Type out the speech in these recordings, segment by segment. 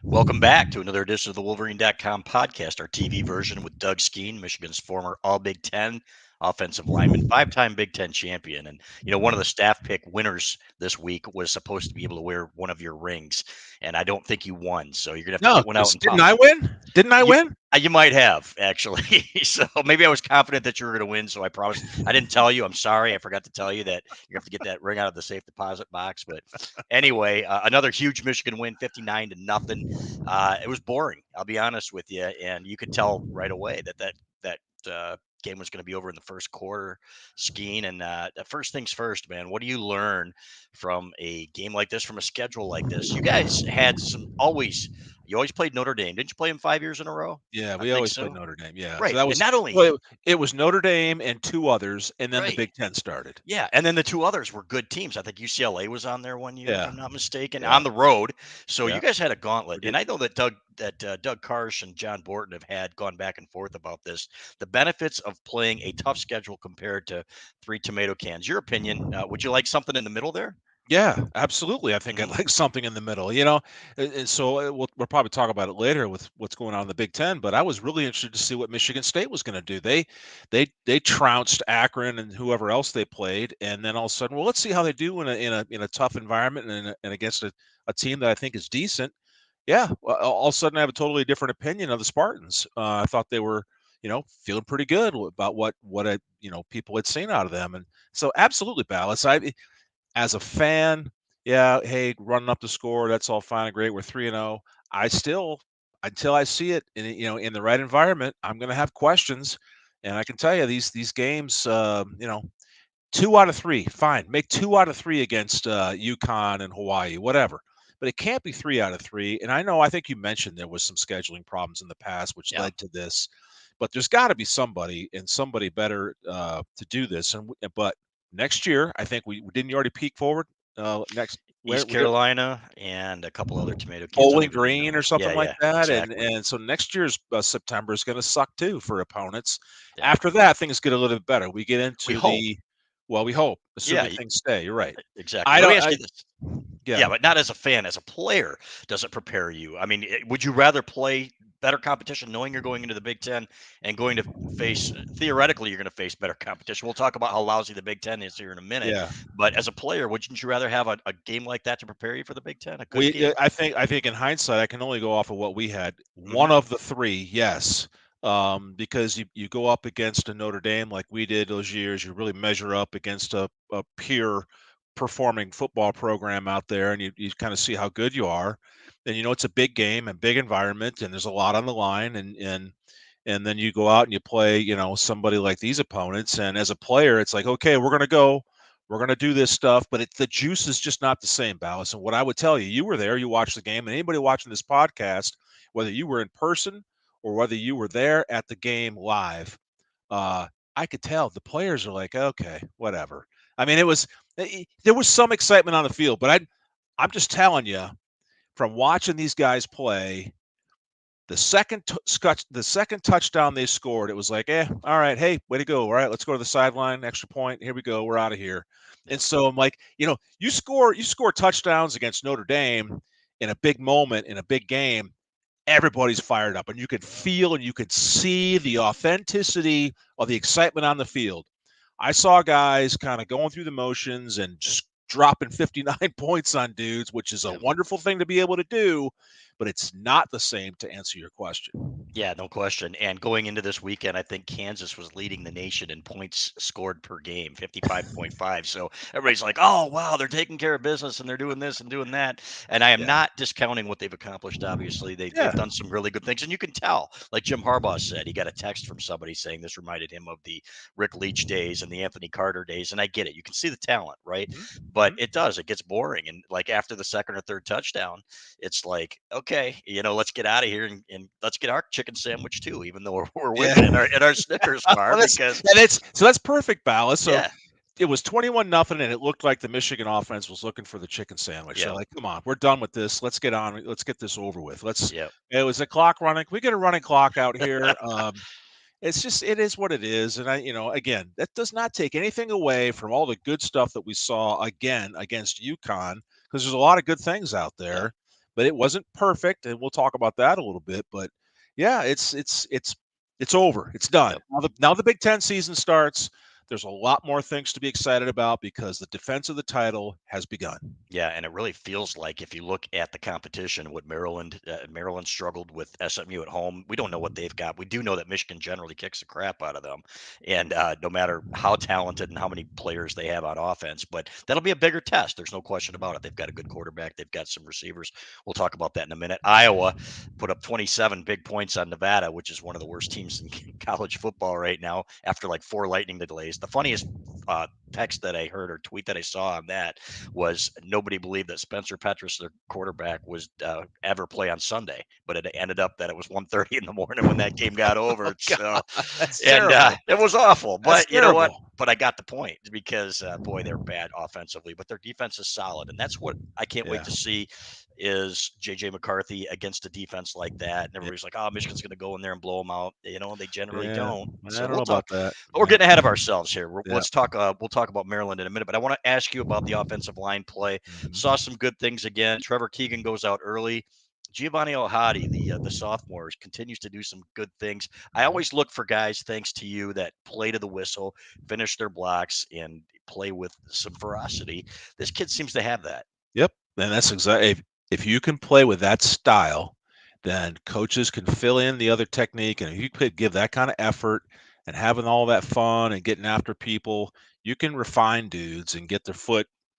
Welcome back to another edition of the Wolverine.com podcast, our TV version with Doug Skene, Michigan's former All Big Ten offensive lineman, five-time Big Ten champion. And, one of the staff pick winners this week was supposed to be able to wear one of your rings. And I don't think you won. So you're going to have to No, get one out 'cause and didn't talk. I win? Didn't I You, win? you might have, actually. So maybe I was confident that you were going to win. So I promised. I didn't tell you. I'm sorry. I forgot to tell you that you have to get that ring out of the safe deposit box. But anyway, another huge Michigan win, 59-0. It was boring. I'll be honest with you, and you could tell right away that game was going to be over in the first quarter. Skene, and first things first, man. What do you learn from a game like this, from a schedule like this? You guys had some always. You always played Notre Dame. Didn't you play them 5 years in a row? Yeah, I we think always played so. Notre Dame, yeah. So Right, that and was not only well, it was Notre Dame and 2 others, and then the right. Big Ten started. Yeah, and then the two others were good teams. I think UCLA was on there one year, if Yeah, I'm not mistaken, yeah, on the road. So you yeah, guys had a sure gauntlet, and did. I know that Doug Karsh and John Borton have had gone back and forth about this. The benefits of playing a tough schedule compared to three tomato cans. Your opinion? Would you like something in the middle there? Yeah, absolutely. I think I'd Hmm. like something in the middle, and so we'll probably talk about it later with what's going on in the Big Ten. But I was really interested to see what Michigan State was going to do. They trounced Akron and whoever else they played, and then all of a sudden, well, let's see how they do in a tough environment and against a team that I think is decent. Yeah, well, all of a sudden, I have a totally different opinion of the Spartans. I thought they were, feeling pretty good about what people had seen out of them, and so absolutely, Ballas. As a fan, yeah, hey, running up the score, that's all fine and great. We're 3-0. I still, until I see it in the right environment, I'm going to have questions. And I can tell you these games, 2 out of 3, fine. Make 2 out of 3 against UConn and Hawaii, whatever. But it can't be 3 out of 3. And I think you mentioned there was some scheduling problems in the past, which Yeah. led to this. But there's got to be somebody and somebody better to do this. But next year, I think we didn't you already peek forward next where East we got Carolina and a couple other tomato cans. I Bowling don't even Green or know. something Yeah, like yeah, that, and exactly. and so next year's September is going to suck too for opponents. Yeah, After that, things get a little bit better. We get we into hope. the well, we hope, Yeah, assuming things stay. You're right. exactly. I Let me don't. ask you this. Yeah. Yeah, but not as a fan, as a player, does it prepare you? I mean, would you rather play better competition knowing you're going into the Big Ten and going to face, theoretically, you're going to face better competition? We'll talk about how lousy the Big Ten is here in a minute. Yeah. But as a player, wouldn't you rather have a game like that to prepare you for the Big Ten? A good We game? I think in hindsight, I can only go off of what we had. One Hmm. of the three, yes. Because you go up against a Notre Dame like we did those years, you really measure up against a peer performing football program out there, and you kind of see how good you are. And it's a big game and big environment, and there's a lot on the line, and then you go out and you play, somebody like these opponents. And as a player, it's like, okay, we're going to do this stuff, but the juice is just not the same, Ballas. And what I would tell you, you were there, you watched the game, and anybody watching this podcast, whether you were in person or whether you were there at the game live, uh, I could tell the players are like, okay, whatever. I mean, there was some excitement on the field, but I'm just telling you, from watching these guys play, the second touchdown they scored, it was like, all right, hey, way to go. All right, let's go to the sideline, extra point. Here we go. We're out of here. And Yep. so I'm like, you score touchdowns against Notre Dame in a big moment in a big game. Everybody's fired up, and you could feel and you could see the authenticity of the excitement on the field. I saw guys kind of going through the motions and just dropping 59 points on dudes, which is a Yep. wonderful thing to be able to do, but it's not the same to answer your question. Yeah, no question. And going into this weekend, I think Kansas was leading the nation in points scored per game, 55.5. So everybody's like, oh, wow, they're taking care of business and they're doing this and doing that. And I am Yeah. not discounting what they've accomplished, obviously. They've Yeah. done some really good things. And you can tell, like Jim Harbaugh said, he got a text from somebody saying this reminded him of the Rick Leach days and the Anthony Carter days. And I get it. You can see the talent, right? Mhm. But Mhm. it gets boring. And like after the second or third touchdown, it's like, okay, let's get out of here and let's get our chicken sandwich too, even though we're Yeah. winning in our Snickers bar Well, because that's perfect, Ballas. So yeah, it was 21-0, and it looked like the Michigan offense was looking for the chicken sandwich. They're yeah, like, "Come on, we're done with this. Let's get on. Let's get this over with. Let's." yeah, It was a clock running. We get a running clock out here. It is what it is, and again, that does not take anything away from all the good stuff that we saw again against UConn, because there's a lot of good things out yeah. there. but it wasn't perfect, and we'll talk about that a little bit. But yeah, it's over. It's done. Yep. Now the Big Ten season starts. There's a lot more things to be excited about because the defense of the title has begun. Yeah, and it really feels like if you look at the competition, what Maryland struggled with SMU at home. We don't know what they've got. We do know that Michigan generally kicks the crap out of them, and no matter how talented and how many players they have on offense, but that'll be a bigger test. There's no question about it. They've got a good quarterback. They've got some receivers. We'll talk about that in a minute. Iowa put up 27 big points on Nevada, which is one of the worst teams in college football right now. After like 4 lightning delays, the funniest text that I heard or tweet that I saw on that was nobody believed that Spencer Petras, their quarterback, was ever play on Sunday, but it ended up that it was 1:30 in the morning when that game got over. Oh So, God, that's and terrible. it was awful. That's But you know what? terrible. But I got the point because boy, they're bad offensively, but their defense is solid, and that's what I can't wait Yeah. to see is JJ McCarthy against a defense like that. And Yeah. everybody's like, "Oh, Michigan's going to go in there and blow them out." You know, they generally Yeah. don't. I So don't know we'll talk. about that. But we're Yeah. getting ahead of ourselves here. Yeah. Let's talk. We'll talk about Maryland in a minute. But I want to ask you about the offensive line play. Mhm. Saw some good things again. Trevor Keegan goes out early. Giovanni Ohadi, the sophomore, continues to do some good things. I Mhm. always look for guys, thanks to you, that play to the whistle, finish their blocks, and play with some ferocity. This kid seems to have that. Yep. And that's exactly if you can play with that style, then coaches can fill in the other technique. And if you could give that kind of effort and having all that fun and getting after people, you can refine dudes and get their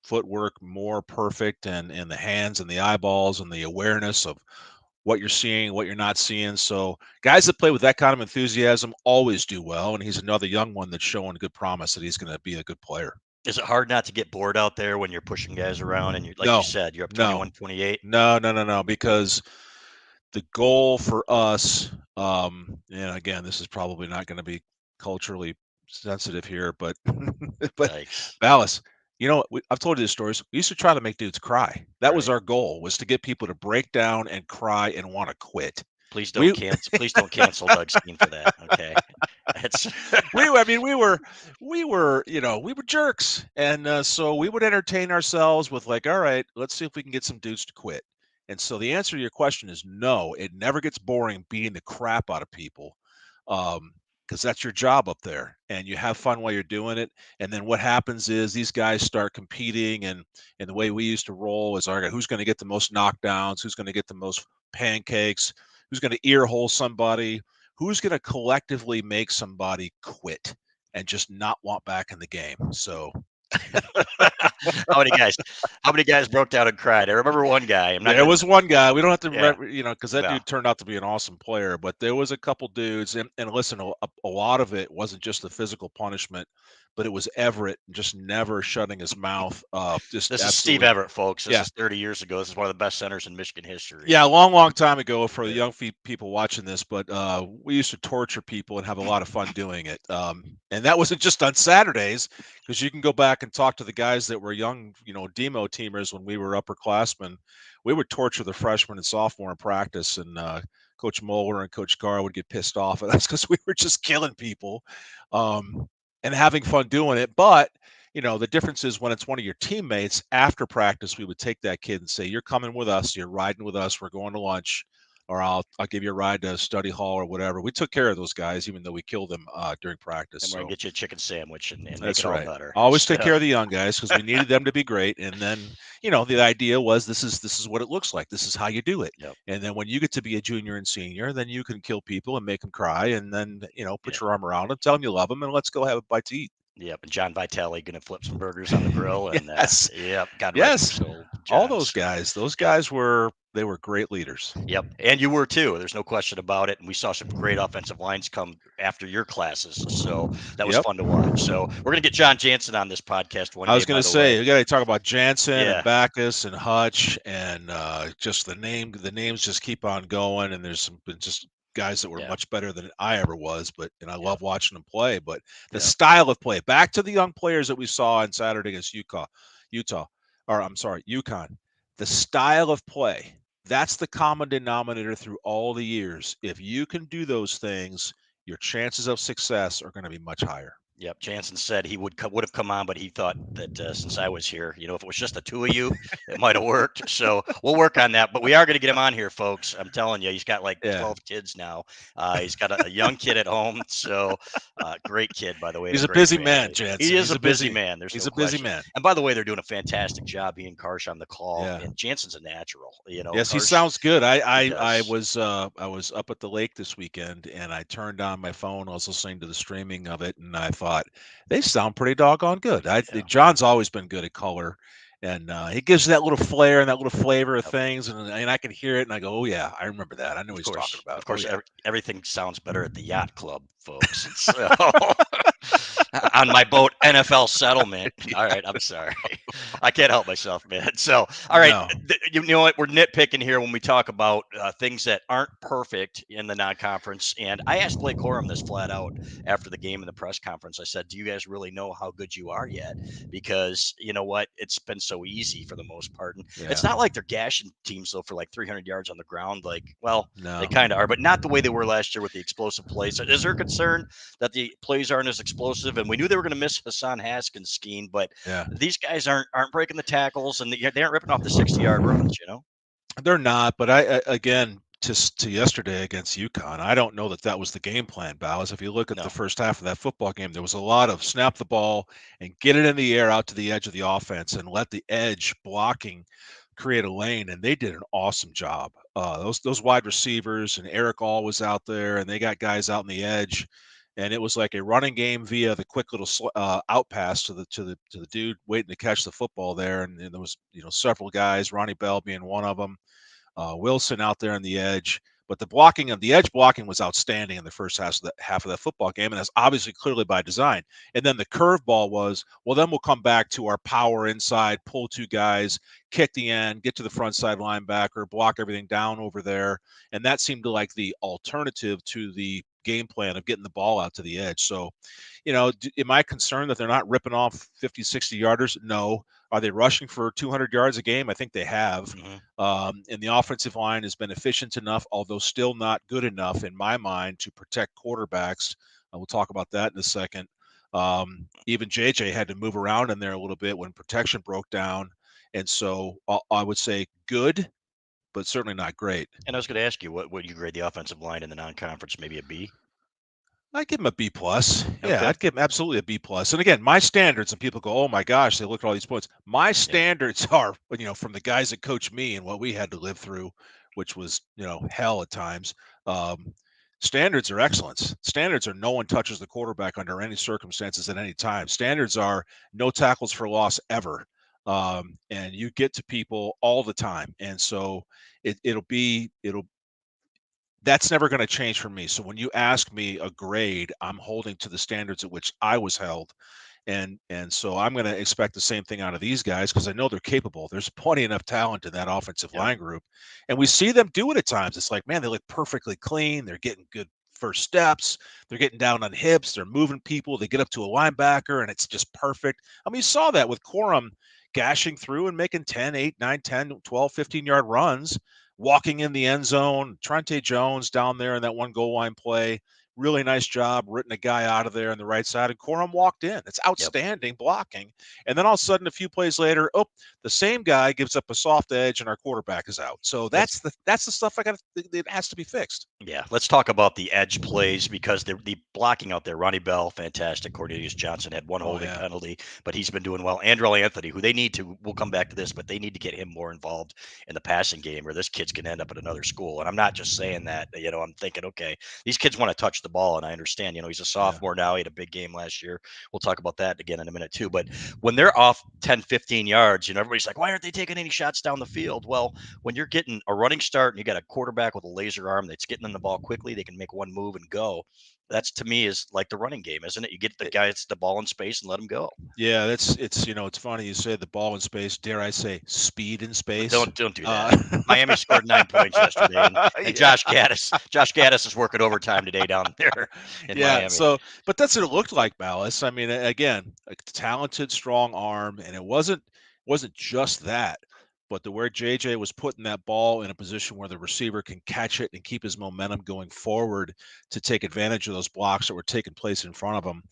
footwork more perfect and the hands and the eyeballs and the awareness of what you're seeing, what you're not seeing. So guys that play with that kind of enthusiasm always do well. And he's another young one that's showing good promise that he's going to be a good player. Is it hard not to get bored out there when you're pushing guys around and like you No, said, you're up no, 21-28? no, because the goal for us, and again, this is probably not going to be culturally sensitive here, but but Yikes. Balas, you know, I've told you these stories. We used to try to make dudes cry. That was Right. our goal, was to get people to break down and cry and want to quit. Please don't We cancel. Please don't cancel Doug Skene for that. Okay. It's I mean, we were jerks, and so we would entertain ourselves with like, all right, let's see if we can get some dudes to quit. And so the answer to your question is no. It never gets boring beating the crap out of people, because that's your job up there, and you have fun while you're doing it. And then what happens is these guys start competing, and the way we used to roll is, all right, who's going to get the most knockdowns, who's going to get the most pancakes, who's going to earhole somebody, who's going to collectively make somebody quit and just not want back in the game. So how many guys? How many guys broke down and cried? I remember one guy. I'm not there gonna. was one guy. We don't have to, Yeah. because that No. dude turned out to be an awesome player. But there was a couple dudes, and listen, a lot of it wasn't just the physical punishment, but it was Everett just never shutting his mouth. Just This is Steve absolutely, Everett, folks. This yeah. is 30 years ago. This is one of the best centers in Michigan history. Yeah, a long, long time ago for the Yeah. young people watching this, but we used to torture people and have a lot of fun doing it. And that wasn't just on Saturdays, because you can go back and talk to the guys that were young, demo teamers when we were upperclassmen. We would torture the freshmen and sophomore in practice, and Coach Moeller and Coach Carr would get pissed off at us because we were just killing people and having fun doing it. But the difference is when it's one of your teammates after practice, we would take that kid and say, "You're coming with us. You're riding with us. We're going to lunch, or I'll give you a ride to study hall or whatever." We took care of those guys, even though we killed them during practice. And we're gonna So get you a chicken sandwich and make it that's all right. better. Always take care So of the young guys because we needed them to be great. And then, the idea was this is what it looks like. This is how you do it. yep, And then when you get to be a junior and senior, then you can kill people and make them cry, and then put yep, your arm around them, tell them you love them, and let's go have a bite to eat. yep. And John Vitale gonna flip some burgers on the grill, and Yes. yep, God rest his Yes, soul, all John. those So guys. Those yep. guys were great leaders. Yep, and you were too. There's no question about it. And we saw some great offensive lines come after your classes, so that was Yep. fun to watch. So we're gonna get John Jansen on this podcast one I day. was going By to the way, say we got to talk about Jansen and yeah, Backus and Hutch and just the names just keep on going, and there's some just guys that were yeah, much better than I ever was, and I yeah, love watching them play. But the yeah. style of play, back to the young players that we saw on Saturday against Utah, or I'm sorry, UConn. The style of play, that's the common denominator through all the years. If you can do those things, your chances of success are going to be much higher. Yep. Jansen said he would have come on, but he thought that since I was here, if it was just the two of you, it might have worked. So we'll work on that. But we are going to get him on here, folks. I'm telling you, he's got like Yeah. 12 kids now. He's got a young kid at home. So great kid, by the way, and a He's a great busy man, family. He Jansen. is a busy man. There's He's no a busy question. man. And by the way, they're doing a fantastic job. He and Karsh on the call, Yeah. and Jansen's a natural. Yes, he Karsh, sounds good. he I does. was up at the lake this weekend and I turned on my phone. I was listening to the streaming of it and I thought they sound pretty doggone good. Yeah. John's always been good at color, and he gives that little flair and that little flavor of Yep. thing, and I can hear it and I go, oh yeah, I remember that. I know what he's talking about. Of Oh course, yeah. everything sounds better at the yacht club, folks. So, on my boat, NFL settlement. All right, I'm sorry, I can't help myself, man. So, all right, No. you know what? We're nitpicking here when we talk about things that aren't perfect in the non-conference. And I asked Blake Corum this flat out after the game in the press conference. I said, "Do you guys really know how good you are yet? Because you know what? It's been so easy for the most part, and Yeah. it's not like they're gashing teams though for like 300 yards on the ground. Like, well, they No. kind of are, but not the way they were last year with the explosive plays. So is there concern that the plays aren't as explosive? And we knew they were going to miss Hassan Haskins' scheme, but Yeah. these guys aren't breaking the tackles and they aren't ripping off the 60-yard runs. They're not, but again, to yesterday against UConn, I don't know that that was the game plan, Balas. If you look at the No. first half of that football game, there was a lot of snap the ball and get it in the air out to the edge of the offense and let the edge blocking create a lane, and they did an awesome job. Those wide receivers and Eric All was out there, and they got guys out in the edge, and it was like a running game via the quick little out pass to the dude waiting to catch the football there, and there was several guys, Ronnie Bell being one of them, Wilson out there on the edge. But the edge blocking was outstanding in the first half of that football game, and that's obviously clearly by design. And then the curveball was, well, then we'll come back to our power inside, pull two guys, kick the end, get to the front side linebacker, block everything down over there, and that seemed to like the alternative to the game plan of getting the ball out to the edge. So, am I concerned that they're not ripping off 50, 60 yarders? No. Are they rushing for 200 yards a game? I think they have. Mm-hmm. And the offensive line has been efficient enough, although still not good enough in my mind to protect quarterbacks. We'll talk about that in a second. Even JJ had to move around in there a little bit when protection broke down. And so I would say good, but certainly not great. And I was going to ask you, what would you grade the offensive line in the non-conference? Maybe a B? I'd give him a B plus. Yeah, Okay. I'd give him absolutely a B plus. And again, my standards, and people go, "Oh my gosh, they look at all these points." My standards are, from the guys that coach me and what we had to live through, which was, hell at times. Um, Standards are excellence. Standards are no one touches the quarterback under any circumstances at any time. Standards are no tackles for loss ever, and you get to people all the time. And so it'll that's never going to change for me. So when you ask me a grade, I'm holding to the standards at which I was held. And so I'm going to expect the same thing out of these guys because I know they're capable. There's plenty enough talent in that offensive Yep. line group. And we see them do it at times. It's like, man, they look perfectly clean. They're getting good first steps. They're getting down on hips. They're moving people. They get up to a linebacker and it's just perfect. I mean, you saw that with Corum gashing through and making 10, 8, 9, 10, 12, 15-yard runs, walking in the end zone. Trente Jones down there in that one goal line play. Really nice job, written a guy out of there on the right side, and Corum walked in. It's Yep. outstanding blocking. And then all of a sudden, a few plays later, the same guy gives up a soft edge, and our quarterback is out. So Let's that's the stuff it has to be fixed. Yeah, let's talk about the edge plays because the blocking out there. Ronnie Bell, fantastic. Cornelius Johnson had one Oh holding yeah, penalty, but he's been doing well. Andrel Anthony, who they need to, we'll come back to this, but they need to get him more involved in the passing game, or this kid's going to end up at another school. And I'm not just saying that. I'm thinking, okay, these kids want to touch the ball, and I understand. He's a yeah, sophomore now. He had a big game last year. We'll talk about that again in a minute too. But when they're off 10, 15 yards, everybody's like, why aren't they taking any shots down the field? Well, when you're getting a running start and you got a quarterback with a laser arm that's getting them the ball quickly, they can make one move and go. That's to me is like the running game, isn't it? You get the It- guy that's the ball in space and let him go. yeah. It's funny you say the ball in space. Dare I say speed in But space? don't do that. Uh, Miami scored 9 points yesterday, and yeah. Josh Gaddis is working overtime today down there in Yeah, Miami. so but that's what it looked like, Malice. I mean, again, a talented, strong arm, and it wasn't just that, but the where JJ was putting that ball in a position where the receiver can catch it and keep his momentum going forward to take advantage of those blocks that were taking place in front of him.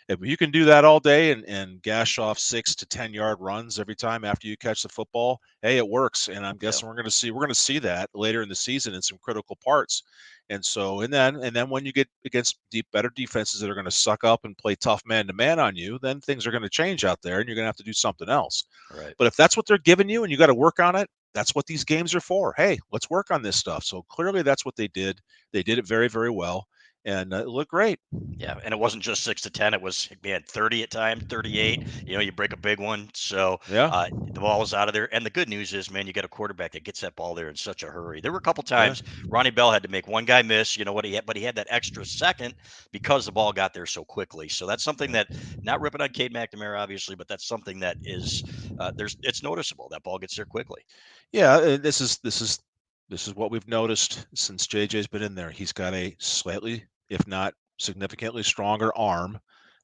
if you can do that all day and gash off 6 to 10 yard runs every time after you catch the football, hey, it works. And I'm Yeah. guessing we're going to see that later in the season in some critical parts. And so, and then when you get against better defenses that are going to suck up and play tough man to man on you, then things are going to change out there, and you're going to have to do something else. Right. But if that's what they're giving you and you got to work on it, that's what these games are for. Hey, let's work on this stuff. So clearly, that's what they did. They did it very, very well, and it looked great. Yeah, and it wasn't just 6 to 10. It was we had 30 at times, 38. You break a big one, so Yeah, the ball was out of there. And the good news is, man, you got a quarterback that gets that ball there in such a hurry. There were a couple yeah, times Ronnie Bell had to make one guy miss. You know what he had, but he had that extra second because the ball got there so quickly. So that's something yeah. that not ripping on Cade McNamara, obviously, but that's something that is it's noticeable. That ball gets there quickly. Yeah, this is what we've noticed since JJ's been in there. He's got a slightly, if not significantly stronger arm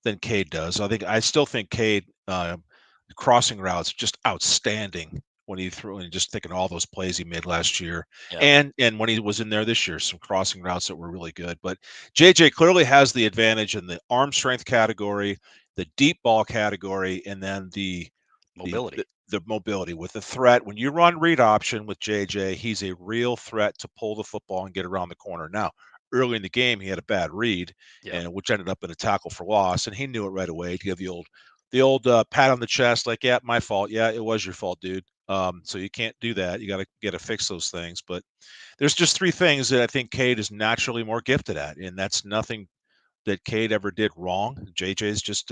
than Cade does. I still think Cade crossing routes just outstanding when he threw and just thinking all those plays he made last year. Yeah, And when he was in there this year, some crossing routes that were really good. But JJ clearly has the advantage in the arm strength category, the deep ball category, and then the mobility. the, the mobility with the threat. When you run read option with JJ, he's a real threat to pull the football and get around the corner. Now, early in the game, he had a bad read, Yeah, and which ended up in a tackle for loss, and he knew it right away. He gave the old pat on the chest, like, yeah, my fault. Yeah, it was your fault, dude. So you can't do that. You got to fix those things. But there's just three things that I think Cade is naturally more gifted at, and that's nothing that Cade ever did wrong. JJ is just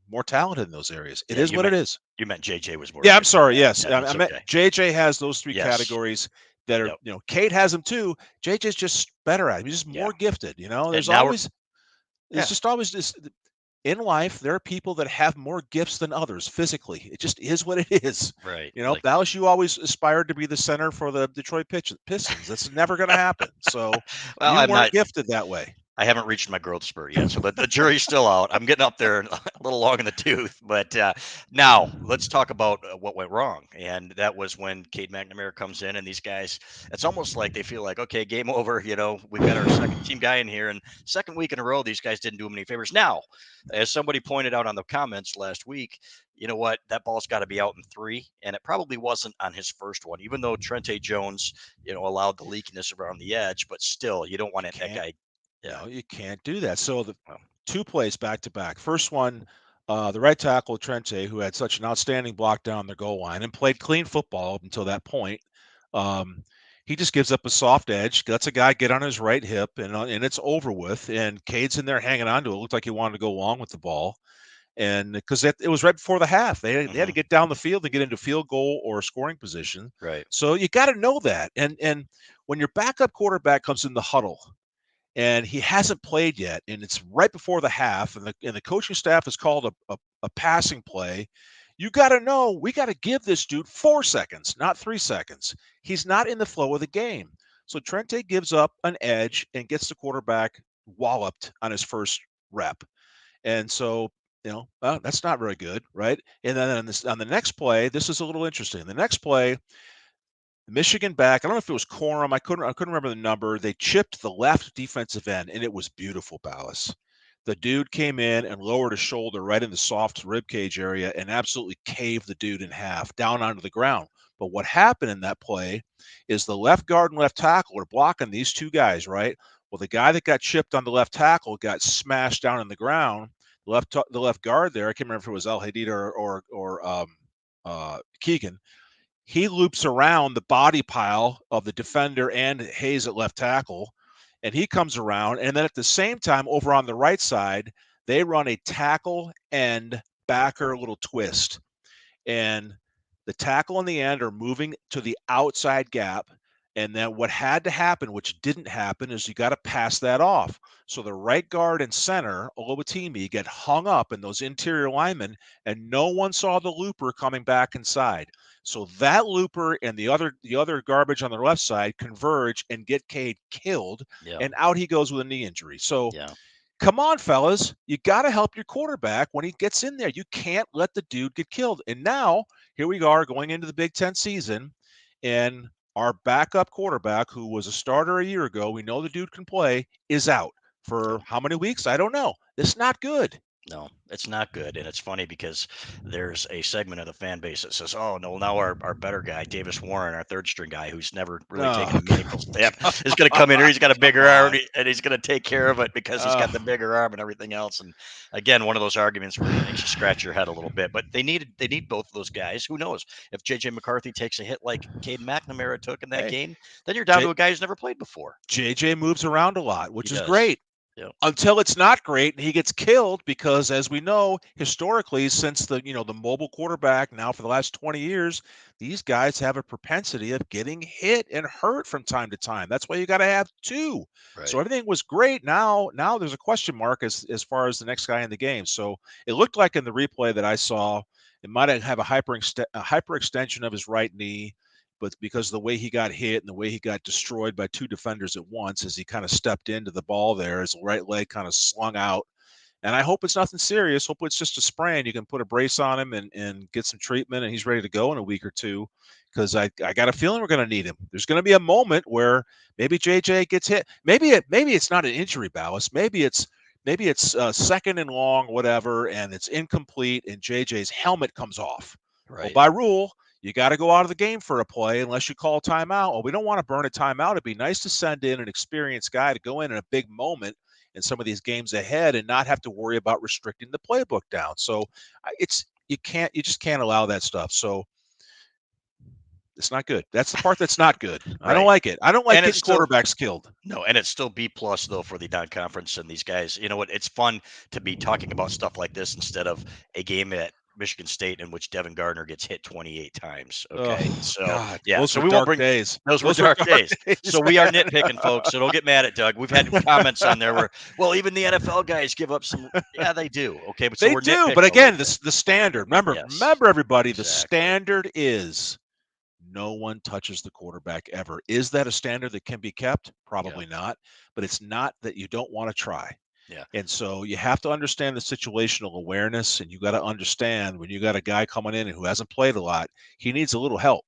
more talented in those areas. It yeah. is what it is. You meant JJ was more Yeah, I'm gifted. sorry. Yeah, Yes, yeah, I that's meant okay. JJ has those three Yes. categories that are, Yep. Cade has them too. JJ's just better at it. He's just Yeah. more gifted. And now we're There's yeah. just always this in life. There are people that have more gifts than others physically. It just is what it is. Right. Like, Dallas, you always aspired to be the center for the Detroit Pistons. That's never going to happen. So well, you I'm weren't not. gifted that way. I haven't reached my growth spurt yet, so the jury's still out. I'm getting up there a little long in the tooth, but now let's talk about what went wrong, and that was when Cade McNamara comes in, and these guys. It's almost like they feel like, okay, game over. We've got our second team guy in here, and second week in a row, these guys didn't do him any favors. Now, as somebody pointed out on the comments last week, you know what? That ball's got to be out in three, and it probably wasn't on his first one, even though Trente Jones, allowed the leakiness around the edge, but still, you don't You want that can't. guy. Yeah. No, you can't do that. So the Well, two plays back to back. First one, the right tackle Trente, who had such an outstanding block down the goal line and played clean football up until that point. Um, he just gives up a soft edge, lets a guy get on his right hip, and it's over with. And Cade's in there hanging on to it. Looked like he wanted to go long with the ball, and because it was right before the half, they had to mhm, get down the field to get into field goal or scoring position. right. So you got to know that. And when your backup quarterback comes in the huddle and he hasn't played yet, and it's right before the half, and the coaching staff has called a passing play. You got to know we got to give this dude 4 seconds, not 3 seconds. He's not in the flow of the game. So Trente gives up an edge and gets the quarterback walloped on his first rep. And so, that's not very good, right? And then on the next play, this is a little interesting. The next play, Michigan back. I don't know if it was Corum. I couldn't remember the number. They chipped the left defensive end, and it was beautiful, Balas. The dude came in and lowered his shoulder right in the soft rib cage area and absolutely caved the dude in half down onto the ground. But what happened in that play is the left guard and left tackle are blocking these two guys, right? Well, the guy that got chipped on the left tackle got smashed down on the ground. The left guard there, I can't remember if it was El Hadid or Keegan. He loops around the body pile of the defender and Hayes at left tackle, and he comes around. And then at the same time, over on the right side, they run a tackle and backer little twist. And the tackle and the end are moving to the outside gap. And then what had to happen, which didn't happen, is you got to pass that off. So the right guard and center, Oluwatimi, get hung up in those interior linemen, and no one saw the looper coming back inside. So that looper and the other garbage on the left side converge and get Cade killed, Yeah. and out he goes with a knee injury. So Yeah. come on, fellas. You got to help your quarterback when he gets in there. You can't let the dude get killed. And now, here we are going into the Big Ten season, and our backup quarterback, who was a starter a year ago, we know the dude can play, is out for Yep. how many weeks? I don't know. It's not good. No, it's not good. And it's funny because there's a segment of the fan base that says, oh, no, now our better guy, Davis Warren, our third string guy, who's never really taken Oh, a meaningful snap, is going to come in here. He's got a come bigger arm on. and he's going to take care of it because he's got the Uh, bigger arm and everything else. And again, one of those arguments where it makes you scratch your head a little bit. But they need both of those guys. Who knows? If JJ McCarthy takes a hit like Cade McNamara took in that hey, game, then you're down J- to a guy who's never played before. JJ moves around a lot, He which is does. great. Yeah. Until it's not great and he gets killed because, as we know historically, since the mobile quarterback now for the last 20 years, these guys have a propensity of getting hit and hurt from time to time. That's why you got to have two. So Right. everything was great. Now there's a question mark as far as the next guy in the game. So it looked like in the replay that I saw, it might have a hyperextension of his right knee, but because of the way he got hit and the way he got destroyed by two defenders at once as he kind of stepped into the ball there, his right leg kind of slung out. And I hope it's nothing serious. Hope it's just a sprain. You can put a brace on him and get some treatment, and he's ready to go in a week or two. Because I got a feeling we're going to need him. There's going to be a moment where maybe JJ gets hit. Maybe it's not an injury, Balas. Maybe it's second and long, whatever, and it's incomplete, and JJ's helmet comes off. Well, Right. by rule, you got to go out of the game for a play unless you call timeout. Well, we don't want to burn a timeout. It'd be nice to send in an experienced guy to go in a big moment in some of these games ahead and not have to worry about restricting the playbook down. So you just can't allow that stuff. So it's not good. That's the part that's not good. I don't Right. like it. I don't like And it's getting still quarterbacks killed. No, and it's still B plus though for the non-conference and these guys. You know what? It's fun to be talking about stuff like this instead of a game at Michigan State in which Devin Gardner gets hit 28 times. Okay, Oh so God, yeah, those so were we won't dark bring days. those were Those were dark dark days. days. So we are nitpicking, folks. So don't get mad at Doug. We've had comments on there where, well, even the NFL guys give up some. Yeah, they do. Okay, but so They we're do, but nitpicking a little again, bit. the standard. Remember, Yes, everybody. The exactly. standard is no one touches the quarterback ever. Is that a standard that can be kept? Yeah, Probably not. But it's not that you don't want to try. yeah, And so you have to understand the situational awareness, and you got to understand when you got a guy coming in who hasn't played a lot, he needs a little help.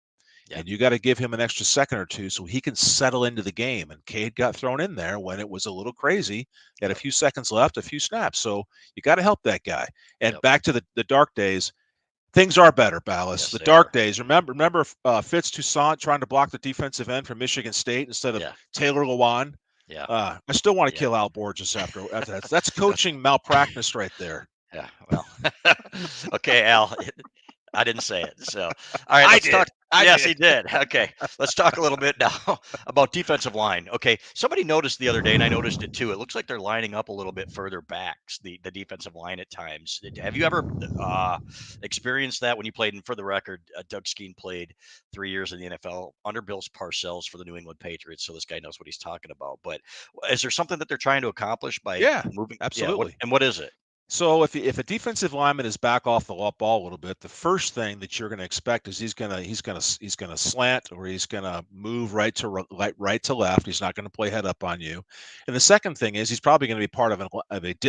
yeah, And you got to give him an extra second or two so he can settle into the game. And Cade got thrown in there when it was a little crazy. He had a yep, few seconds left, a few snaps. So you got to help that guy. And yep. back to the dark days, things are better, Ballas. Yes, The they are. dark days. Remember Fitz Toussaint trying to block the defensive end from Michigan State instead of Yeah, Taylor Lewan. yeah, I still want to yeah. kill Al Borges after that. That's coaching malpractice right there. Yeah. Well, okay, Al. I didn't say it. So, all right, I let's talk. did. I Yes, did. he did. Okay, let's talk a little bit now about defensive line. Okay, somebody noticed the other day, and I noticed it too. It looks like they're lining up a little bit further back, the defensive line at times. Have you ever experienced that when you played? And for the record, Doug Skene played 3 years in the NFL under Bill Parcells for the New England Patriots, so this guy knows what he's talking about. But is there something that they're trying to accomplish by Yeah, moving? Yeah. absolutely. What is it? So if a defensive lineman is back off the ball a little bit, the first thing that you're going to expect is he's gonna slant, or he's going to move right to left. He's not going to play head up on you. And the second thing is he's probably going to be part of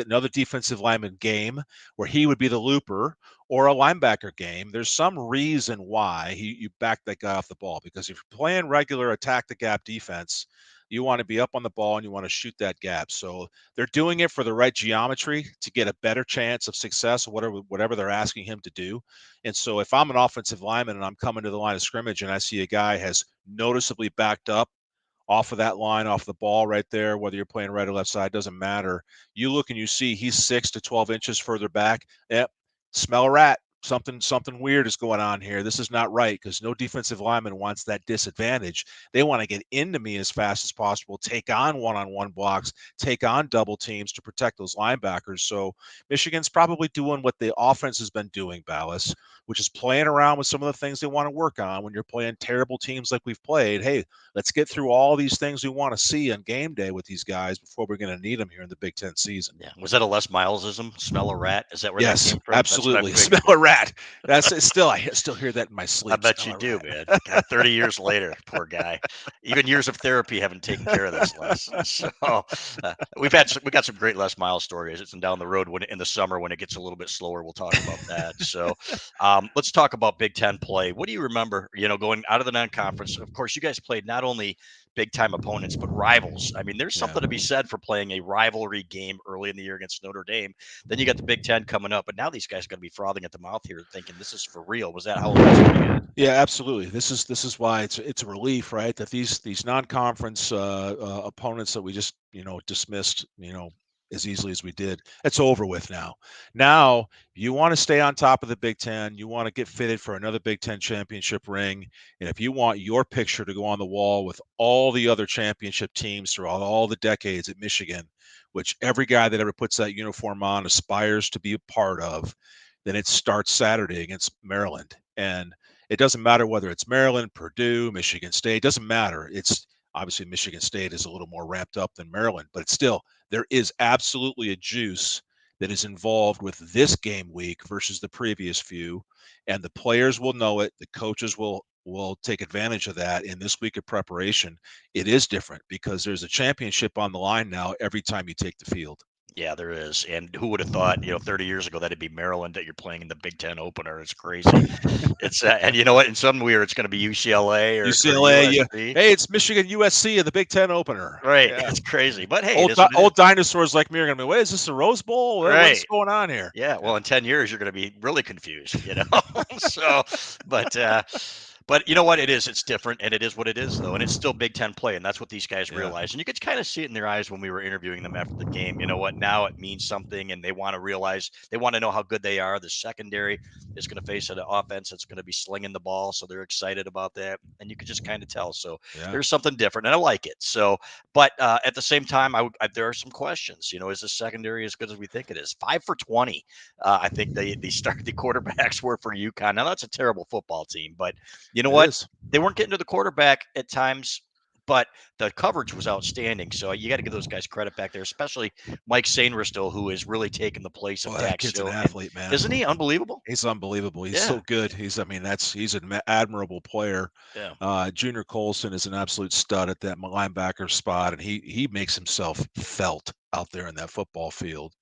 another defensive lineman game where he would be the looper, or a linebacker game. There's some reason why you back that guy off the ball, because if you're playing regular attack the gap defense, you want to be up on the ball and you want to shoot that gap. So they're doing it for the right geometry to get a better chance of success, or whatever they're asking him to do. And so if I'm an offensive lineman and I'm coming to the line of scrimmage and I see a guy has noticeably backed up off of that line, off the ball right there, whether you're playing right or left side, doesn't matter. You look and you see he's 6 to 12 inches further back. Yep, smell a rat. Something weird is going on here. This is not right, because no defensive lineman wants that disadvantage. They want to get into me as fast as possible, take on one-on-one blocks, take on double teams to protect those linebackers. So Michigan's probably doing what the offense has been doing, Ballas, which is playing around with some of the things they want to work on. When you're playing terrible teams like we've played, hey, let's get through all these things we want to see on game day with these guys before we're going to need them here in the Big Ten season. Yeah. Was that a Les Milesism? Smell a rat? Is that where that Yes, came from? That's what I absolutely. figured. Smell a rat. I still hear that in my I sleep. bet you Smell a do, rat. man. God, 30 years later, poor guy. Even years of therapy haven't taken care of this, Les. So we got some great Les Miles stories. It's down the road when in the summer when it gets a little bit slower. We'll talk about that. So let's talk about Big Ten play. What do you remember? You know, going out of the non-conference. Of course, you guys played not only big time opponents, but rivals. I mean, there's Yeah. something to be said for playing a rivalry game early in the year against Notre Dame. Then you got the Big Ten coming up, but now these guys are going to be frothing at the mouth here, thinking this is for real. Was that how it was? Yeah, absolutely. This is why it's a relief, right? That these non-conference opponents that we just dismissed as easily as we did, it's over with now. Now you want to stay on top of the Big Ten. You want to get fitted for another Big Ten championship ring, and if you want your picture to go on the wall with all the other championship teams throughout all the decades at Michigan, which every guy that ever puts that uniform on aspires to be a part of, then it starts Saturday against Maryland. And it doesn't matter whether it's Maryland, Purdue, Michigan State. It doesn't matter. It's obviously Michigan State is a little more ramped up than Maryland, but it's still, there is absolutely a juice that is involved with this game week versus the previous few. And the players will know it. The coaches will take advantage of that in this week of preparation. It is different because there's a championship on the line now every time you take the field. Yeah, there is. And who would have thought, 30 years ago, that'd be Maryland that you're playing in the Big Ten opener. It's crazy. It's and you know what? In some weird, it's going to be UCLA or UCLA. USC. Hey, it's Michigan USC in the Big Ten opener. Right. Yeah. It's crazy. But hey, old dinosaurs like me are going to be, wait, is this a Rose Bowl? What's going on here? Yeah. Well, in 10 years, you're going to be really confused, So, but you know what? It is. It's different, and it is what it is, though. And it's still Big Ten play, and that's what these guys realize. And you could kind of see it in their eyes when we were interviewing them after the game. You know what? Now it means something, and they want to realize, they want to know how good they are. The secondary is going to face an offense that's going to be slinging the ball, so they're excited about that. And you could just kind of tell. So there's something different, and I like it. So, but at the same time, there are some questions. Is the secondary as good as we think it is? 5 for 20. I think the quarterbacks were for UConn. Now that's a terrible football team, but you know what? They weren't getting to the quarterback at times, but the coverage was outstanding. So you got to give those guys credit back there, especially Mike Sainristil, who is really taking the place of That Dax. kid's an athlete, man. Isn't he unbelievable? He's unbelievable. He's so good. He's an admirable player. Yeah. Junior Colson is an absolute stud at that linebacker spot, and he makes himself felt out there in that football field.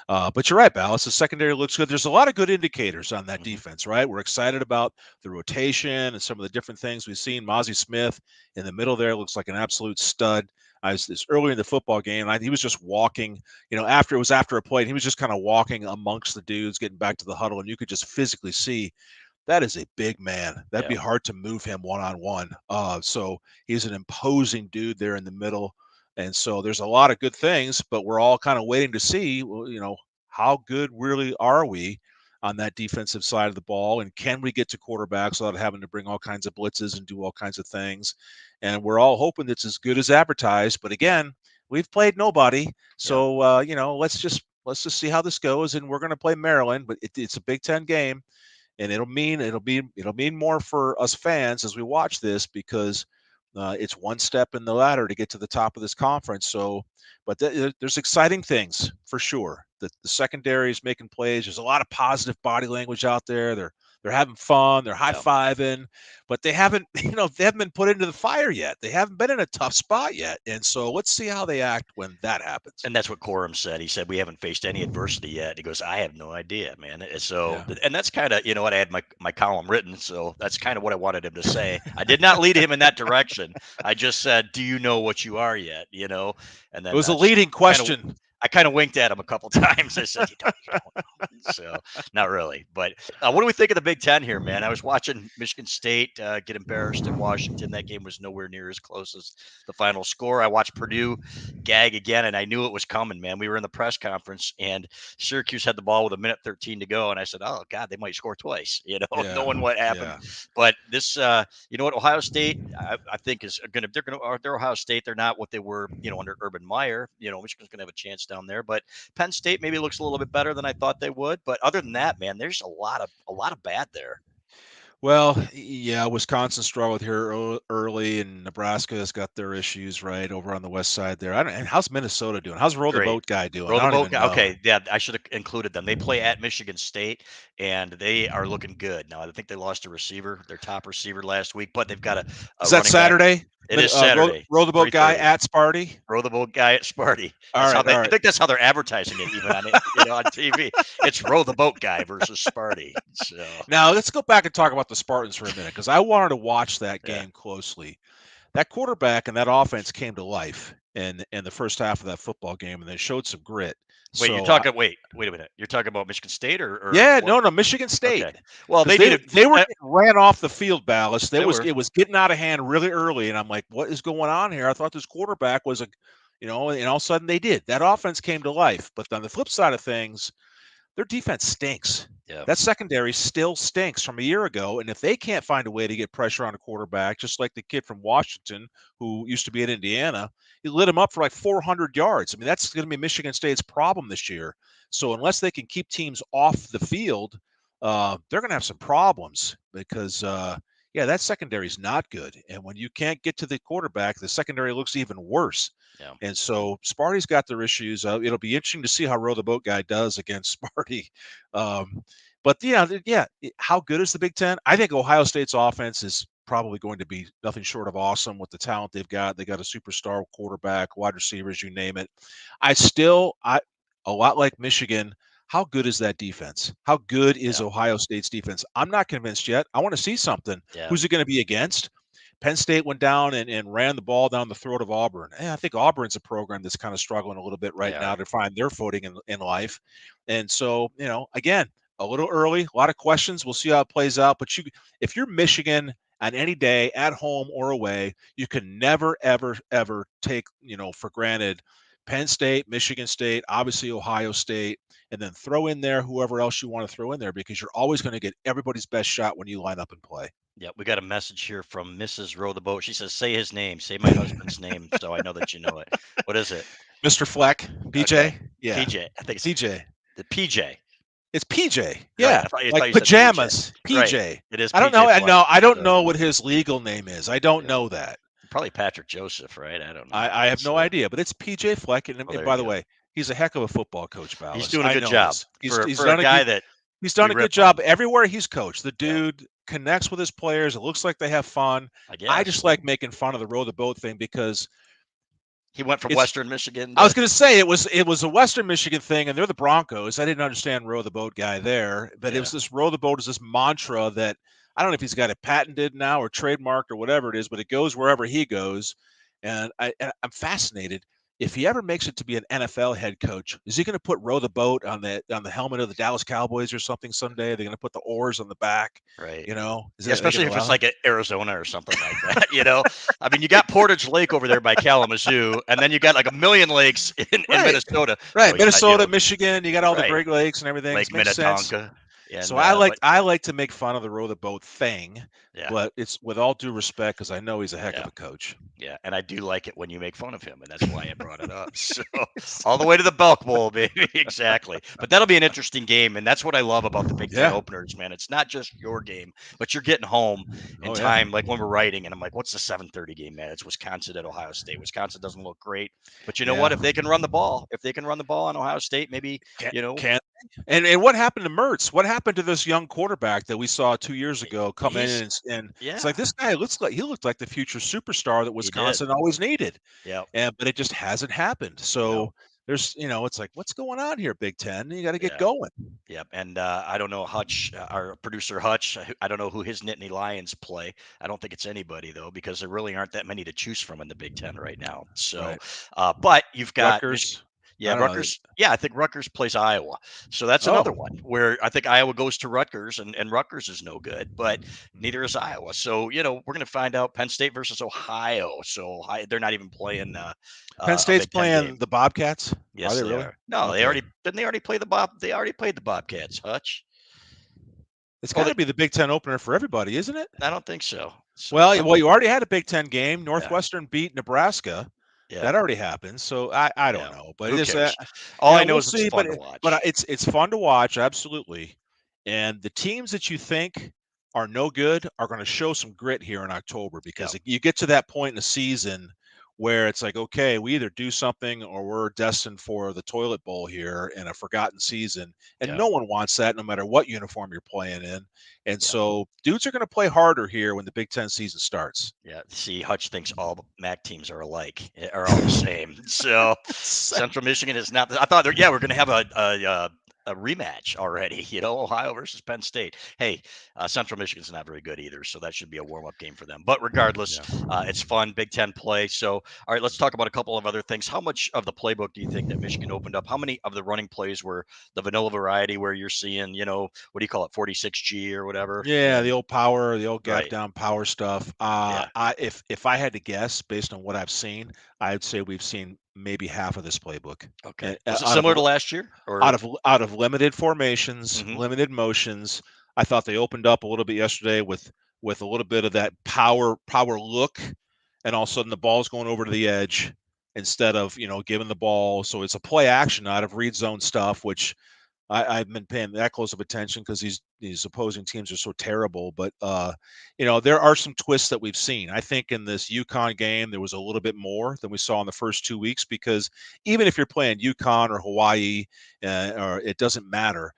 But you're right, Balas. The secondary looks good. There's a lot of good indicators on that defense, right? We're excited about the rotation and some of the different things we've seen. Mozzie Smith in the middle there looks like an absolute stud. I was this early in the football game. He was just walking, after a play, and he was just kind of walking amongst the dudes, getting back to the huddle, and you could just physically see that is a big man. That'd be hard to move him one-on-one. So he's an imposing dude there in the middle. And so there's a lot of good things, but we're all kind of waiting to see, how good really are we on that defensive side of the ball, and can we get to quarterbacks without having to bring all kinds of blitzes and do all kinds of things? And we're all hoping it's as good as advertised. But again, we've played nobody, so let's just see how this goes. And we're going to play Maryland, but it's a Big Ten game, and it'll mean more for us fans as we watch this, because it's one step in the ladder to get to the top of this conference. So, but there's exciting things for sure. The secondary is making plays. There's a lot of positive body language out there. They're having fun. They're high-fiving, but they haven't been put into the fire yet. They haven't been in a tough spot yet. And so let's see how they act when that happens. And that's what Corum said. He said, we haven't faced any adversity yet. He goes, I have no idea, man. So, and that's kind of, I had my column written. So that's kind of what I wanted him to say. I did not lead him in that direction. I just said, do you know what you are yet? And then it was a leading question. I kind of winked at him a couple times. I said, you don't know. So not really. But what do we think of the Big Ten here, man? I was watching Michigan State get embarrassed in Washington. That game was nowhere near as close as the final score. I watched Purdue gag again, and I knew it was coming, man. We were in the press conference, and Syracuse had the ball with 1:13 to go. And I said, oh, God, they might score twice, knowing what happened. Yeah. But this, what, Ohio State, I think is they're Ohio State. They're not what they were, under Urban Meyer. Michigan's going to have a chance down there, but Penn State maybe looks a little bit better than I thought they would. But other than that, man, there's a lot of bad there. Well, yeah, Wisconsin struggled here early, and Nebraska has got their issues right over on the west side there. And how's Minnesota doing? How's Roll the Boat guy doing? Roll the Boat guy. Okay, yeah, I should have included them. They play at Michigan State, and they are looking good. Now, I think they lost a receiver, their top receiver last week, but they've got a Is that Saturday? It is Saturday. Roll the Boat guy at Sparty. Roll the Boat guy at Sparty. I think that's how they're advertising it, even on TV. It's Roll the Boat guy versus Sparty. So now let's go back and talk about the Spartans for a minute, because I wanted to watch that game closely. that quarterback and that offense came to life in the first half of that football game, and they showed some grit. Wait, So wait a minute. You're talking about Michigan State or yeah, what? no, Michigan State, Okay. Well, because they needed they were uh, getting ran off the field, Balas. they were. It was getting out of hand really early, and I'm like, what is going on here? I thought this quarterback was and all of a sudden they did. That offense came to life. But on the flip side of things, their defense stinks. Yeah. That secondary still stinks from a year ago. And if they can't find a way to get pressure on a quarterback, just like the kid from Washington who used to be at Indiana, he lit him up for like 400 yards. I mean, that's going to be Michigan State's problem this year. So unless they can keep teams off the field, they're going to have some problems because, yeah, that secondary is not good. And when you can't get to the quarterback, the secondary looks even worse. Yeah. And so Sparty's got their issues. It'll be interesting to see how Row the Boat guy does against Sparty. But yeah, how good is the Big Ten? I think Ohio State's offense is probably going to be nothing short of awesome with the talent they've got. They got a superstar quarterback, wide receivers, you name it. A lot like Michigan, how good is that defense? How good is Ohio State's defense? I'm not convinced yet. I want to see something. Yeah. Who's it going to be against? Penn State went down and ran the ball down the throat of Auburn. I think Auburn's a program that's kind of struggling a little bit right now to find their footing in life. And so, again, a little early, a lot of questions. We'll see how it plays out. But if you're Michigan on any day, at home or away, you can never, ever, ever take, for granted Penn State, Michigan State, obviously Ohio State, and then throw in there whoever else you want to throw in there because you're always going to get everybody's best shot when you line up and play. Yeah, we got a message here from Mrs. Row the Boat. She says, "Say his name. Say my husband's name, so I know that you know it." What is it? Mr. Fleck, PJ. Okay. Yeah, PJ. I think it's PJ. The PJ. It's PJ. Yeah, Right. I thought you like said pajamas. PJ. PJ. Right. It is. I don't PJ know. Fleck. No, I don't So, know what his legal name is. I don't know that. Probably Patrick Joseph, right? I don't know. I have no idea, but it's PJ Fleck. And by the way, he's a heck of a football coach, Balas. He's doing a good job. He's for done a guy that he's done a good job everywhere he's coached. The dude connects with his players. It looks like they have fun. I just like making fun of the Row the Boat thing because he went from Western Michigan. I was going to say it was a Western Michigan thing, and they're the Broncos. I didn't understand Row the Boat guy there, but it was this Row the Boat is this mantra that I don't know if he's got it patented now or trademarked or whatever it is, but it goes wherever he goes. And I'm fascinated. If he ever makes it to be an NFL head coach, is he going to put Row the Boat on the helmet of the Dallas Cowboys or something someday? They're going to put the oars on the back, right? Especially if it's like Arizona or something like that. I mean, you got Portage Lake over there by Kalamazoo, and then you got like a million lakes in Minnesota. Right, Minnesota, Michigan. You got all the Great Lakes and everything. Lake Minnetonka. So I like to make fun of the Row the Boat thing, Yeah. But it's with all due respect because I know he's a heck of a coach. Yeah, and I do like it when you make fun of him, and that's why I brought it up. So all the way to the Belk Bowl, baby. Exactly. But that'll be an interesting game, and that's what I love about the Big Ten openers, man. It's not just your game, but you're getting home in time, like when we're writing, and I'm like, what's the 7:30 game, man? It's Wisconsin at Ohio State. Wisconsin doesn't look great, but you know what? If they can run the ball, on Ohio State, maybe can. And what happened to Mertz? What happened to this young quarterback that we saw 2 years ago come in and it's like this guy looked like the future superstar that Wisconsin always needed. Yeah. But it just hasn't happened. So there's it's like, what's going on here, Big Ten? You got to get going. Yep. And I don't know Hutch, our producer Hutch. I don't know who his Nittany Lions play. I don't think it's anybody though, because there really aren't that many to choose from in the Big Ten right now. So, but you've got Rutgers. Rutgers. Yeah, I think Rutgers plays Iowa. So that's another one where I think Iowa goes to Rutgers and Rutgers is no good, but neither is Iowa. So, we're going to find out Penn State versus Ohio. So they're not even playing. Penn State's playing the Bobcats. Yes, they really? No, they already play They already played the Bobcats, Hutch. It's got to be the Big Ten opener for everybody, isn't it? I don't think so. Well, you already had a Big Ten game. Northwestern beat Nebraska. Yeah. That already happened, so I don't know, but it is all I know is it's fun to watch. But it's fun to watch, absolutely. And the teams that you think are no good are going to show some grit here in October because you get to that point in the season where it's like, okay, we either do something or we're destined for the toilet bowl here in a forgotten season. And no one wants that, no matter what uniform you're playing in. And so dudes are going to play harder here when the Big Ten season starts. Yeah. See, Hutch thinks all MAC teams are alike, are all the same. So Central Michigan is not. I thought, we're going to have a rematch already. Ohio versus Penn State. Hey, Central Michigan's not very good either, so that should be a warm up game for them. But regardless, Yeah. it's fun, Big Ten play. So, all right, let's talk about a couple of other things. How much of the playbook do you think that Michigan opened up? How many of the running plays were the vanilla variety, where you're seeing, what do you call it, 46G or whatever? Yeah, the old power, the old gap Right. down power stuff. Yeah. If I had to guess based on what I've seen, I'd say we've seen maybe half of this playbook. Okay. And, Was it similar to last year, or? out of limited formations, Mhm. limited motions. I thought they opened up a little bit yesterday with a little bit of that power look, and all of a sudden the ball's going over to the edge instead of giving the ball. So it's a play action out of read zone stuff, which I've been paying that close of attention because these opposing teams are so terrible. But there are some twists that we've seen. I think in this UConn game there was a little bit more than we saw in the first 2 weeks, because even if you're playing UConn or Hawaii, or it doesn't matter.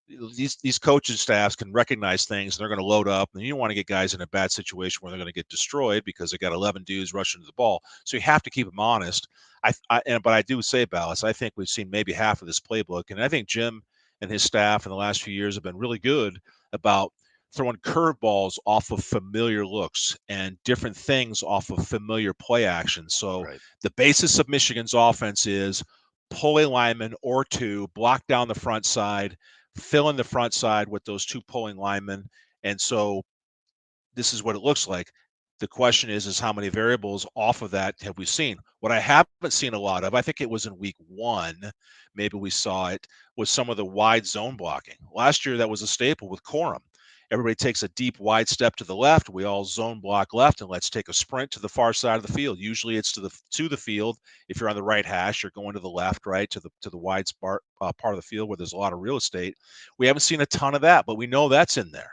These coaching staffs can recognize things, and they're going to load up. And you don't want to get guys in a bad situation where they're going to get destroyed because they got 11 dudes rushing to the ball. So you have to keep them honest. But I do say, Balas, I think we've seen maybe half of this playbook, and I think Jim and his staff in the last few years have been really good about throwing curveballs off of familiar looks and different things off of familiar play action. So Right. the basis of Michigan's offense is pull a lineman or two, block down the front side, fill in the front side with those two pulling linemen, and so this is what it looks like. The question is how many variables off of that have we seen? What I haven't seen a lot of, I think it was in week 1, maybe we saw it, was some of the wide zone blocking. Last year, that was a staple with Corum. Everybody takes a deep, wide step to the left. We all zone block left, and let's take a sprint to the far side of the field. Usually, it's to the field. If you're on the right hash, you're going to the left, right, to the wide part of the field where there's a lot of real estate. We haven't seen a ton of that, but we know that's in there.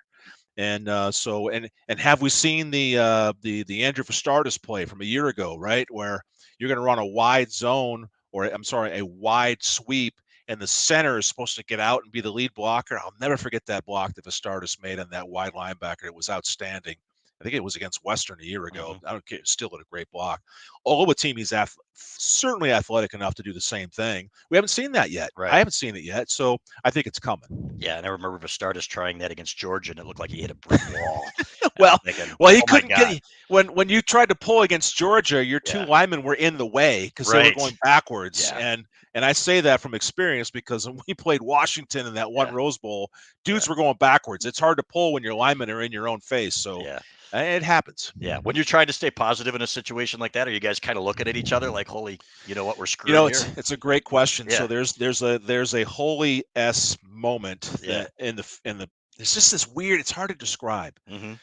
And have we seen the Andrew Vastardis play from a year ago, right, where you're going to run a wide zone, or I'm sorry, a wide sweep, and the center is supposed to get out and be the lead blocker? I'll never forget that block that Vastardis made on that wide linebacker. It was outstanding. I think it was against Western a year ago. Mhm. I don't care. Still a great block. Although a team he's certainly athletic enough to do the same thing. We haven't seen that yet. I Right. haven't seen it yet, so I think it's coming. Yeah, and I remember Vastardis trying that against Georgia, and it looked like he hit a brick wall. And I'm Well, thinking, he oh my couldn't God. get when you tried to pull against Georgia, your two Yeah. linemen were in the way because they were Right. going backwards. Yeah. And I say that from experience because when we played Washington in that one Yeah. Rose Bowl, Yeah. dudes were going backwards. It's hard to pull when your linemen are in your own face. So Yeah. it happens. Yeah. When you're trying to stay positive in a situation like that, are you guys kind of looking at each other like, holy, you know what, we're screwed here? It's a great question. So Yeah. there's a holy S moment Yeah. that in the it's just this weird. It's hard to describe. Mm-hmm.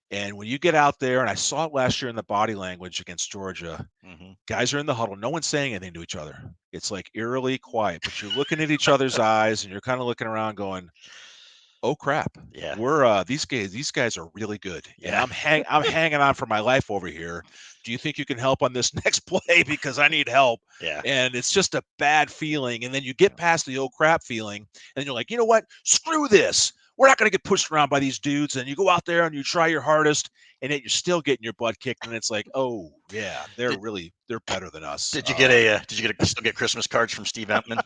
And when you get out there, and I saw it last year in the body language against Georgia, Mm-hmm. guys are in the huddle. No one's saying anything to each other. It's like eerily quiet, but you're looking at each other's eyes and you're kind of looking around going, "Oh crap. Yeah. We're these guys are really good. And Yeah. I'm hanging on for my life over here. Do you think you can help on this next play because I need help?" Yeah. And it's just a bad feeling. And then you get past the "oh crap" feeling and you're like, "You know what? Screw this. We're not going to get pushed around by these dudes." And you go out there and you try your hardest, and yet you're still getting your butt kicked. And it's like, "Oh yeah, Did they're better than us." did you get a still get Christmas cards from Steve Entman?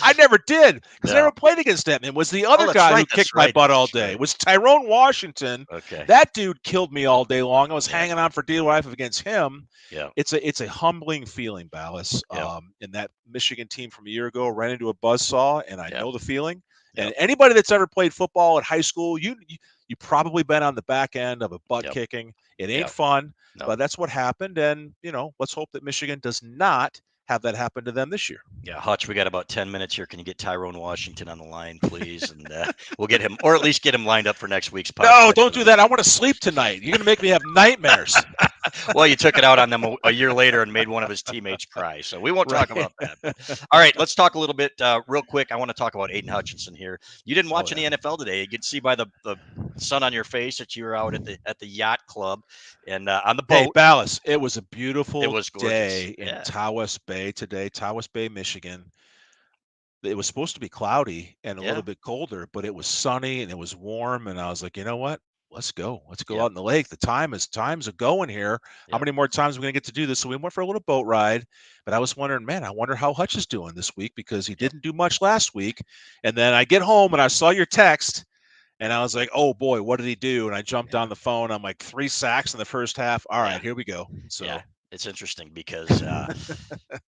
I never did because I No. never played against Edmond. Was the Oh, other that's guy right. who kicked my butt all That's day. right. It was Tyrone Washington. Okay. That dude killed me all day long. I was Yeah. hanging on for dear life against him. Yeah. It's a humbling feeling, Ballas. Yeah. And that Michigan team from a year ago ran into a buzzsaw, and I Yeah. know the feeling. Yep. And anybody that's ever played football at high school, you probably been on the back end of a butt Yep. kicking. It ain't Yep. fun, No. but that's what happened. And let's hope that Michigan does not have that happen to them this year. Yeah, Hutch, we got about 10 minutes here. Can you get Tyrone Washington on the line, please? And we'll get him, or at least get him lined up for next week's No, podcast. don't do that. I want to sleep tonight. You're going to make me have nightmares. Well, you took it out on them a year later and made one of his teammates cry. So we won't talk Right. about that. All right, let's talk a little bit real quick. I want to talk about Aiden Hutchinson here. You didn't Oh, watch any yeah. NFL today. You could see by the sun on your face that you were out at the yacht club and on the Hey, boat. Ballas, it was a It beautiful was gorgeous. day in Yeah. Tawas Bay today, Tawas Bay, Michigan. It was supposed to be cloudy and a Yeah. little bit colder, but it was sunny and it was warm. And I was like, you know what? let's go. Let's go Yep. out in the lake. The time's a going here. How Yep. many more times are we going to get to do this? So we went for a little boat ride. But I was wondering, man, I wonder how Hutch is doing this week because he Yep. didn't do much last week. And then I get home and I saw your text. And I was like, oh, boy, what did he do? And I jumped Yeah. on the phone. I'm like, 3 sacks in the first half. All Yeah. right, here we go. Yeah. So, It's interesting because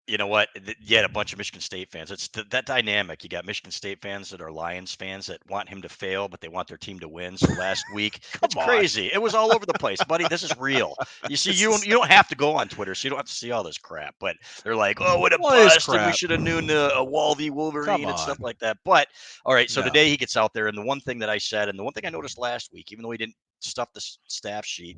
you know what? You had a bunch of Michigan State fans. It's that dynamic. You got Michigan State fans that are Lions fans that want him to fail, but they want their team to win. So last week, it's come on. crazy. It was all over the place, buddy. This is real. You see, This is, you don't have to go on Twitter, so you don't have to see all this crap. But they're like, "Oh, what a what is bust!" And we crap? should have known a Walvy Come Wolverine and on. stuff like that. But all right, so No. today he gets out there, and the one thing that I said, and the one thing I noticed last week, even though he didn't stuff the stat sheet,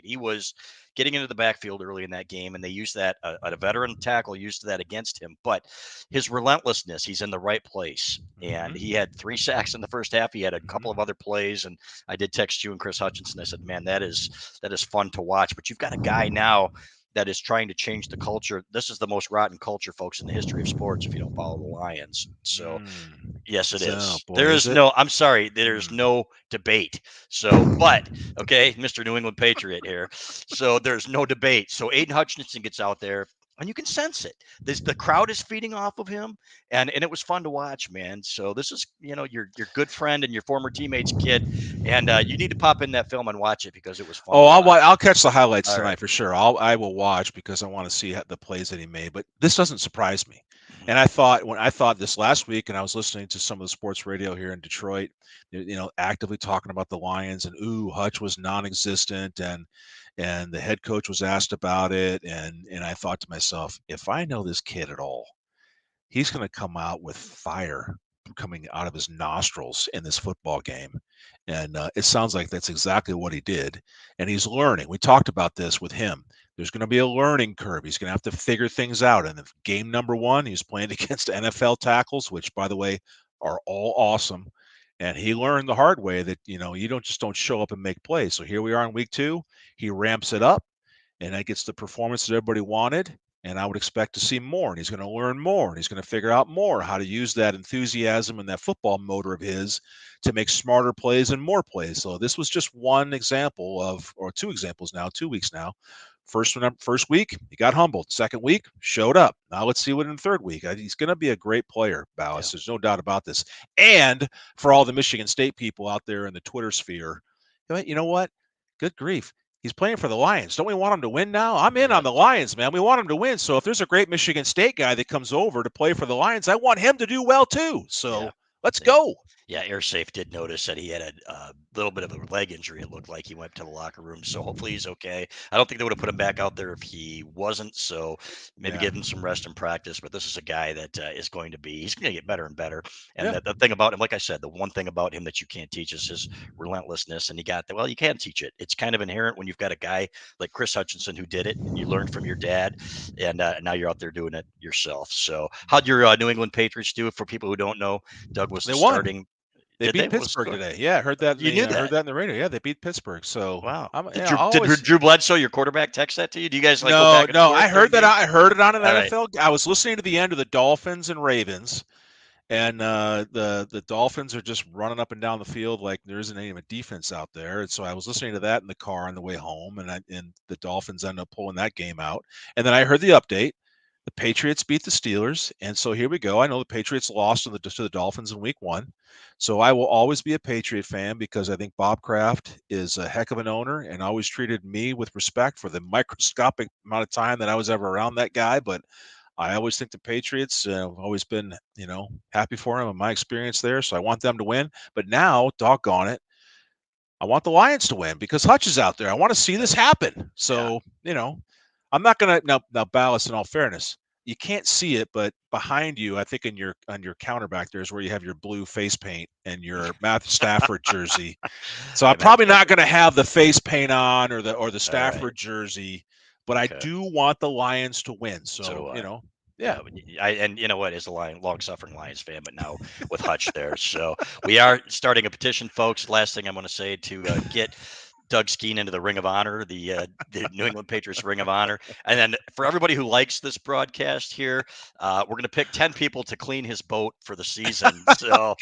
he was getting into the backfield early in that game, and they used that a veteran tackle used that against him. But his relentlessness, he's in the right place, and he Mm-hmm. had 3 sacks in the first half. He had a couple of Mm-hmm. other plays, and I did text you and Chris Hutchinson. I said, "Man, that is fun to watch." But you've got a guy now that is trying to change the culture. This is the most rotten culture, folks, in the history of sports. If you don't follow the Lions, so yes, it So, is. boy, There is is it? no, I'm sorry, there's Mm. no debate. So, but okay, Mr. New England Patriot here. So there's no debate. So Aiden Hutchinson gets out there and you can sense it. The crowd is feeding off of him, and it was fun to watch, man. So this is, your good friend and your former teammate's kid, and you need to pop in that film and watch it because it was fun Oh, to I'll watch. catch the highlights All right. tonight for sure. I will watch because I want to see the plays that he made. But this doesn't surprise me. Mhm. And I thought this last week, and I was listening to some of the sports radio here in Detroit, actively talking about the Lions, and Hutch was non-existent, and the head coach was asked about it, and I thought to myself, if I know this kid at all, he's going to come out with fire coming out of his nostrils in this football game. And it sounds like that's exactly what he did. And he's learning. We talked about this with him. There's going to be a learning curve. He's going to have to figure things out. And game number 1, he's playing against NFL tackles, which, by the way, are all awesome. And he learned the hard way that, you don't show up and make plays. So here we are in week 2. He ramps it up, and that gets the performance that everybody wanted. And I would expect to see more. And he's going to learn more. And he's going to figure out more how to use that enthusiasm and that football motor of his to make smarter plays and more plays. So this was just one example or 2 examples now, 2 weeks now. First week, he got humbled. Second week, showed up. Now let's see what in the third week. He's going to be a great player, Balas. Yeah. There's no doubt about this. And for all the Michigan State people out there in the Twitter sphere, you know what? Good grief. He's playing for the Lions. Don't we want him to win now? I'm in Yeah. on the Lions, man. We want him to win. So if there's a great Michigan State guy that comes over to play for the Lions, I want him to do well too. Yeah. So let's Yeah. go. Yeah, AirSafe did notice that he had a little bit of a leg injury. It looked like he went to the locker room, so hopefully he's okay. I don't think they would have put him back out there if he wasn't. So maybe Yeah. give him some rest and practice. But this is a guy that is going to be. He's going to get better and better. And Yeah. the thing about him, like I said, the one thing about him that you can't teach is his relentlessness. And well, you can teach it. It's kind of inherent when you've got a guy like Chris Hutchinson who did it, and you learned from your dad, and now you're out there doing it yourself. So how'd your New England Patriots do? For people who don't know, Doug was They the won. starting. They Did they? beat What was the Pittsburgh score? today. Yeah, I heard that in You knew heard that. that in the radio. Yeah, they beat Pittsburgh. So Wow. I'm Did I always Drew Bledsoe, your quarterback, text that to you? Do you guys like go no, back and no. forth I during heard that. games? I heard it on an All right. NFL. I was listening to the end of the Dolphins and Ravens, and the Dolphins are just running up and down the field like there isn't any of a defense out there. And so I was listening to that in the car on the way home, and the Dolphins ended up pulling that game out. And then I heard the update. The Patriots beat the Steelers, and so here we go. I know the Patriots lost to the Dolphins in Week 1, so I will always be a Patriot fan because I think Bob Kraft is a heck of an owner and always treated me with respect for the microscopic amount of time that I was ever around that guy. But I always think the Patriots have always been, happy for him in my experience there. So I want them to win. But now, doggone it, I want the Lions to win because Hutch is out there. I want to see Yeah. this happen. Yeah. So, I'm not gonna now Ballas, in all fairness, you can't see it, but behind you, I think on your counter back there is where you have your blue face paint and your Matthew Stafford jersey. So I'm Yeah, Matt probably not Stafford. gonna have the face paint on or the All right. Stafford jersey, but I Okay. do want the Lions to win. So do So, I. yeah. Yeah, and you know what, as a long-suffering Lions fan, but now with Hutch there, so we are starting a petition, folks. Last thing I'm going to say to get Doug Skene into the Ring of Honor, the New England Patriots Ring of Honor. And then for everybody who likes this broadcast here, we're going to pick 10 people to clean his boat for the season. So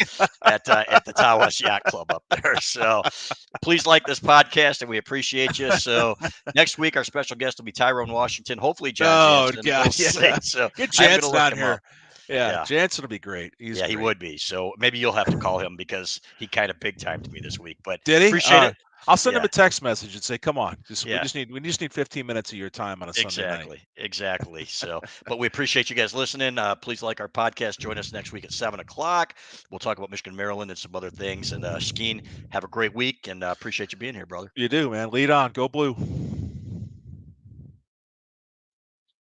at the Tawas Yacht Club up there. So please like this podcast, and we appreciate you. So next week, our special guest will be Tyrone Washington. Hopefully, John Oh, Jansen. God, We'll see. yeah. So Get I'm going to Jansen look on him here. up. Yeah, Jansen will be great. He's he great. would be. So maybe you'll have to call him because he kind of big timed me this week. But Did he? appreciate it. I'll send him Yeah. a text message and say, "Come on, we Yeah. just need 15 minutes of your time on a Sunday night." Exactly. So, but we appreciate you guys listening. Please like our podcast. Join us next week at 7:00. We'll talk about Michigan, Maryland, and some other things. And Skene, have a great week, and appreciate you being here, brother. You do, man. Lead on. Go Blue.